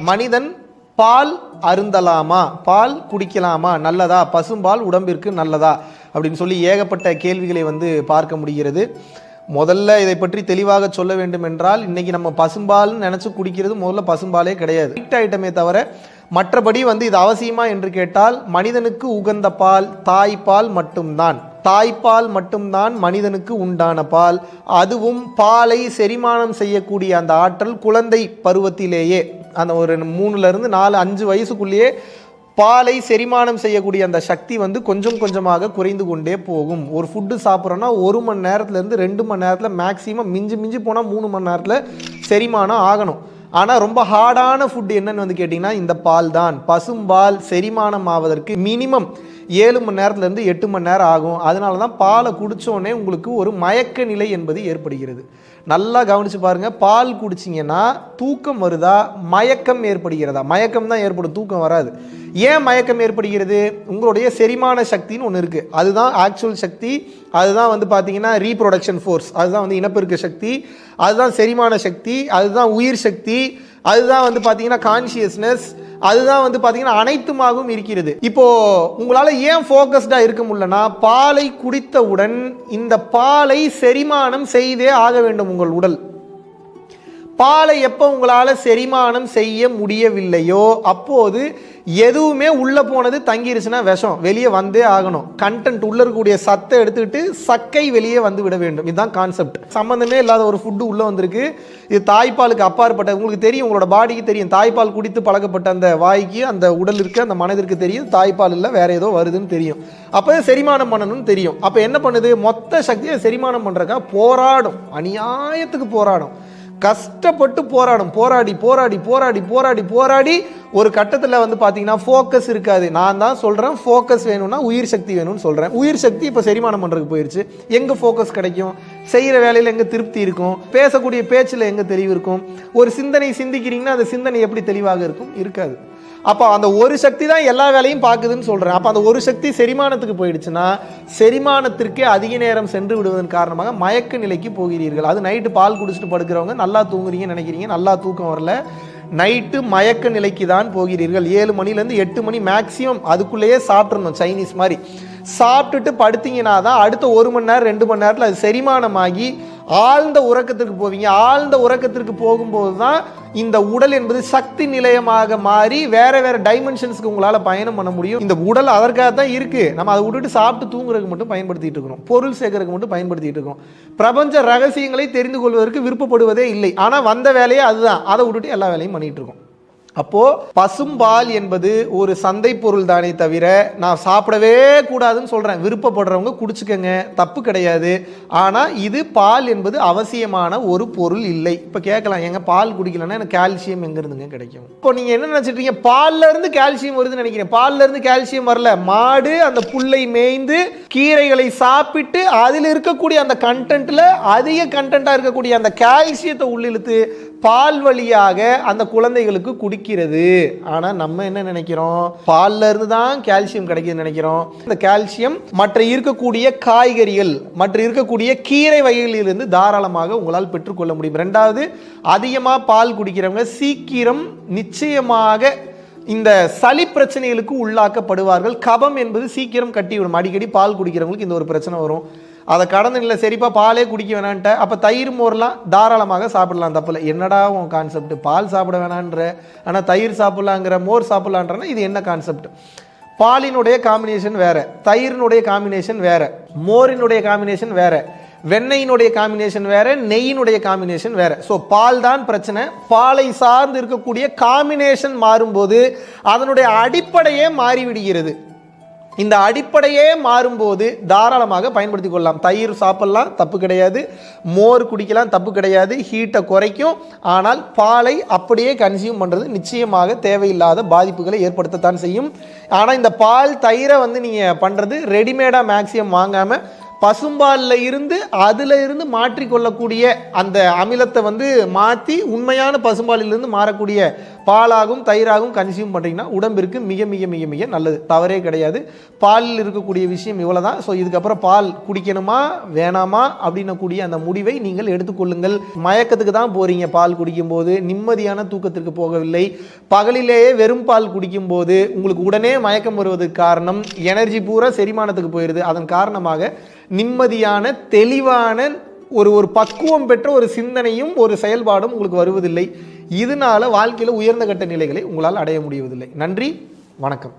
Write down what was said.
மனிதன் பால் அருந்தலாமா, பால் குடிக்கலாமா, நல்லதா, பசும்பால் உடம்பிற்கு நல்லதா அப்படின்னு சொல்லி ஏகப்பட்ட கேள்விகளை பார்க்க முடிகிறது. முதல்ல இதை பற்றி தெளிவாக சொல்ல வேண்டும் என்றால், இன்னைக்கு நம்ம பசும்பால்னு நினச்சி குடிக்கிறது முதல்ல பசும்பாலே கிடையாது, ஐட்டமே தவிர மற்றபடி இது அவசியமா என்று கேட்டால், மனிதனுக்கு உகந்த பால் தாய்ப்பால் மட்டும்தான். தாய்ப்பால் மட்டும்தான் மனிதனுக்கு உண்டான பால். அதுவும் பாலை செரிமானம் செய்யக்கூடிய அந்த ஆற்றல் குழந்தை பருவத்திலேயே, அந்த ஒரு 3 4 5 வயசுக்குள்ளேயே பாலை செரிமானம் செய்யக்கூடிய அந்த சக்தி கொஞ்சம் கொஞ்சமாக குறைந்து கொண்டே போகும். ஒரு ஃபுட்டு சாப்பிட்றோன்னா 1 மணி நேரத்துலேருந்து 2 மணி நேரத்தில், மேக்ஸிமம் மிஞ்சி போனால் 3 மணி நேரத்தில் செரிமானம் ஆகணும். ஆனால் ரொம்ப ஹார்டான ஃபுட் என்னன்னு கேட்டிங்கன்னா இந்த பால் தான். பசும்பால் செரிமானம் ஆவதற்கு மினிமம் 7 மணி நேரத்துலேருந்து 8 மணி நேரம் ஆகும். அதனால தான் பாலை குடித்தோடனே உங்களுக்கு ஒரு மயக்க நிலை என்பது ஏற்படுகிறது. நல்லா கவனித்து பாருங்கள், பால் குடிச்சிங்கன்னா தூக்கம் வருதா, மயக்கம் ஏற்படுகிறதா? மயக்கம் தான் ஏற்படும், தூக்கம் வராது. ஏன் மயக்கம் ஏற்படுகிறது? உங்களுடைய செரிமான சக்தின்னு ஒன்று இருக்குது, அதுதான் ஆக்சுவல் சக்தி. அதுதான் பார்த்தீங்கன்னா ரீப்ரொடக்ஷன் ஃபோர்ஸ், அதுதான் இனப்பெருக்க சக்தி, அதுதான் செரிமான சக்தி, அதுதான் உயிர் சக்தி, அதுதான் பார்த்தீங்கன்னா கான்ஷியஸ்னஸ், அதுதான் பார்த்தீங்கன்னா அனைத்துமாகவும் இருக்கிறது. இப்போ உங்களால் ஏன் ஃபோக்கஸ்டாக இருக்க முடியலன்னா, பாலை குடித்தவுடன் இந்த பாலை செரிமானம் செய்தே ஆக வேண்டும் உங்கள் உடல். பாலை எப்போ உங்களால் செரிமானம் செய்ய முடியவில்லையோ அப்போது எதுவுமே உள்ளே போனது தங்கிருச்சுன்னா விஷம் வெளியே வந்தே ஆகணும். கண்டென்ட் உள்ளே இருக்கக்கூடிய சத்தை எடுத்துக்கிட்டு சக்கை வெளியே விட வேண்டும். இதுதான் கான்செப்ட். சம்மந்தமே இல்லாத ஒரு ஃபுட்டு உள்ளே வந்திருக்கு. இது தாய்ப்பாலுக்கு அப்பாற்பட்ட, உங்களுக்கு தெரியும், உங்களோட பாடிக்கு தெரியும், தாய்ப்பால் குடித்து பழக்கப்பட்ட அந்த வாய்க்கு, அந்த உடலிற்கு, அந்த மனதிற்கு தெரியும் தாய்ப்பால் இல்லை வேற ஏதோ வருதுன்னு தெரியும். அப்போ செரிமானம் பண்ணணும்னு தெரியும். அப்போ என்ன பண்ணுது? மொத்த சக்தியை செரிமானம் பண்ணுறக்கா போராடும், அநியாயத்துக்கு போராடும், கஷ்டப்பட்டு போராடும். போராடி போராடி போராடி போராடி போராடி ஒரு கட்டத்தில் பார்த்தீங்கன்னா ஃபோக்கஸ் இருக்காது. நான் தான் சொல்கிறேன், ஃபோக்கஸ் வேணும்னா உயிர் சக்தி வேணும்னு சொல்கிறேன். உயிர் சக்தி இப்போ செரிமானம் பண்ணுறதுக்கு போயிடுச்சு. எங்கே ஃபோக்கஸ் கிடைக்கும்? செய்கிற வேலையில் எங்கே திருப்தி இருக்கும்? பேசக்கூடிய பேச்சில் எங்கே தெளிவு இருக்கும்? ஒரு சிந்தனை சிந்திக்கிறீங்கன்னா அந்த சிந்தனை எப்படி தெளிவாக இருக்கும்? இருக்காது. அப்போ அந்த ஒரு சக்தி தான் எல்லா வேலையும் பார்க்குதுன்னு சொல்கிறேன். அப்போ அந்த ஒரு சக்தி செரிமானத்துக்கு போயிடுச்சுன்னா செரிமானத்திற்கே அதிக நேரம் சென்று விடுவதன் காரணமாக மயக்க நிலைக்கு போகிறீர்கள். அது நைட்டு பால் குடிச்சிட்டு படுக்கிறவங்க நல்லா தூங்குறீங்கன்னு நினைக்கிறீங்க, நல்லா தூக்கம் வரல, நைட்டு மயக்க நிலைக்கு தான் போகிறீர்கள். 7 மணிலேருந்து 8 மணி மேக்ஸிமம் அதுக்குள்ளேயே சாப்பிட்றணும். சைனீஸ் மாதிரி சாப்பிட்டுட்டு படுத்தீங்கன்னா தான் அடுத்த 1 மணி நேரம் 2 மணி நேரத்தில் அது செரிமானமாகி ஆழ்ந்த உறக்கத்திற்கு போவீங்க. ஆழ்ந்த உறக்கத்திற்கு போகும்போது தான் இந்த உடல் என்பது சக்தி நிலையமாக மாறி வேற வேற டைமென்ஷன்ஸ்க்கு உங்களால் பயணம் பண்ண முடியும். இந்த உடல் அதற்காக தான் இருக்கு. நம்ம அதை விட்டுட்டு சாப்பிட்டு தூங்குறதுக்கு மட்டும் பயன்படுத்திட்டு இருக்கிறோம், பொருள் சேர்க்கறதுக்கு மட்டும் பயன்படுத்திட்டு இருக்கோம். பிரபஞ்ச ரகசியங்களை தெரிந்து கொள்வதற்கு விருப்பப்படுவதே இல்லை. ஆனால் வந்த வேலையே அதுதான், அதை விட்டுட்டு எல்லா வேலையும் பண்ணிட்டு இருக்கோம். அப்போ பசும்பால் என்பது ஒரு சந்தை பொருள் தானே தவிர நான் சாப்பிடவே கூடாதுன்னு சொல்றேன். விருப்பப்படுறவங்க குடிச்சுக்கங்க, தப்பு கிடையாது. ஆனா இது பால் என்பது அவசியமான ஒரு பொருள் இல்லை. இப்ப கேட்கலாம், எங்க பால் குடிக்கலன்னா எனக்கு கால்சியம் எங்க இருந்துங்க கிடைக்கும்? இப்போ நீங்க என்ன நினைச்சிட்டீங்க, பால்ல இருந்து கால்சியம் வருதுன்னு நினைக்கிறேன். பால்ல இருந்து கால்சியம் வரல. மாடு அந்த புல்லை மேய்ந்து கீரைகளை சாப்பிட்டு அதில் இருக்கக்கூடிய அந்த கண்டென்ட்ல அதிக கண்டென்ட்டா இருக்கக்கூடிய அந்த கால்சியத்தை உள்ளிழுத்து பால் வழியாக அந்த குழந்தைகளுக்கு குடிக்கிறது. ஆனால் நம்ம என்ன நினைக்கிறோம், பால்ல இருந்து தான் கால்சியம் கிடைக்குதுன்னு நினைக்கிறோம். இந்த கால்சியம் மற்ற இருக்கக்கூடிய காய்கறிகள், மற்ற இருக்கக்கூடிய கீரை வகைகளிலிருந்து தாராளமாக உங்களால் பெற்றுக்கொள்ள முடியும். ரெண்டாவது, அதிகமாக பால் குடிக்கிறவங்க சீக்கிரம் நிச்சயமாக இந்த சளி பிரச்சனைகளுக்கு உள்ளாக்கப்படுவார்கள். கபம் என்பது சீக்கிரம் கட்டிவிடும். அடிக்கடி பால் குடிக்கிறவங்களுக்கு இந்த ஒரு பிரச்சனை வரும். அதை கடந்து இல்லை, சரிப்பா பாலே குடிக்க வேணான்ட்ட, அப்போ தயிர் மோர்லாம் தாராளமாக சாப்பிடலாம், தப்பில்லை. என்னடா உன் கான்செப்ட், பால் சாப்பிட வேணான்ற ஆனால் தயிர் சாப்பிட்லாங்கிற, மோர் சாப்பிட்லான்றனா இது என்ன கான்செப்ட்? பாலினுடைய காம்பினேஷன் வேற, தயிரினுடைய காம்பினேஷன் வேற, மோரினுடைய காம்பினேஷன் வேற, வெண்ணெயினுடைய காம்பினேஷன் வேற, நெய்யினுடைய காம்பினேஷன் வேற. ஸோ பால் தான் பிரச்சனை. பாலை சார்ந்து இருக்கக்கூடிய காம்பினேஷன் மாறும்போது அதனுடைய அடிப்படையே மாறிவிடுகிறது. இந்த அடிப்படையே மாறும்போது தாராளமாக பயன்படுத்தி கொள்ளலாம். தயிர் சாப்பிடலாம், தப்பு கிடையாது. மோர் குடிக்கலாம், தப்பு கிடையாது. ஹீட்டை குறைக்கும். ஆனால் பாலை அப்படியே கன்சியூம் பண்ணுறது நிச்சயமாக தேவையில்லாத பாதிப்புகளை ஏற்படுத்தத்தான் செய்யும். ஆனால் இந்த பால் தயிரை நீங்கள் பண்ணுறது ரெடிமேடாக மேக்ஸிமம் வாங்காமல் பசும்பாலில் இருந்து அதில் இருந்து மாற்றிக்கொள்ளக்கூடிய அந்த அமிலத்தை வந்து மாற்றி உண்மையான பசும்பாலிலிருந்து மாறக்கூடிய பாலாகும் தயிராகும் கன்சியூம் பண்ணுறீங்கன்னா உடம்பிற்கு மிக மிக மிக மிக நல்லது, தவறே கிடையாது. பாலில் இருக்கக்கூடிய விஷயம் இவ்வளோ தான். ஸோ இதுக்கப்புறம் பால் குடிக்கணுமா வேணாமா அப்படின்னக்கூடிய அந்த முடிவை நீங்கள் எடுத்துக்கொள்ளுங்கள். மயக்கத்துக்கு தான் போகிறீங்க பால் குடிக்கும்போது, நிம்மதியான தூக்கத்திற்கு போகவில்லை. பகலிலேயே வெறும் பால் குடிக்கும்போது உங்களுக்கு உடனே மயக்கம் வருவதற்கு காரணம் எனர்ஜி பூரா செரிமானத்துக்கு போயிடுது. அதன் காரணமாக நிம்மதியான தெளிவான ஒரு பக்குவம் பெற்ற ஒரு சிந்தனையும் ஒரு செயல்பாடும் உங்களுக்கு வருவதில்லை. இதனால வாழ்க்கையில் உயர்ந்த கட்ட நிலைகளை உங்களால் அடைய முடிவதில்லை. நன்றி, வணக்கம்.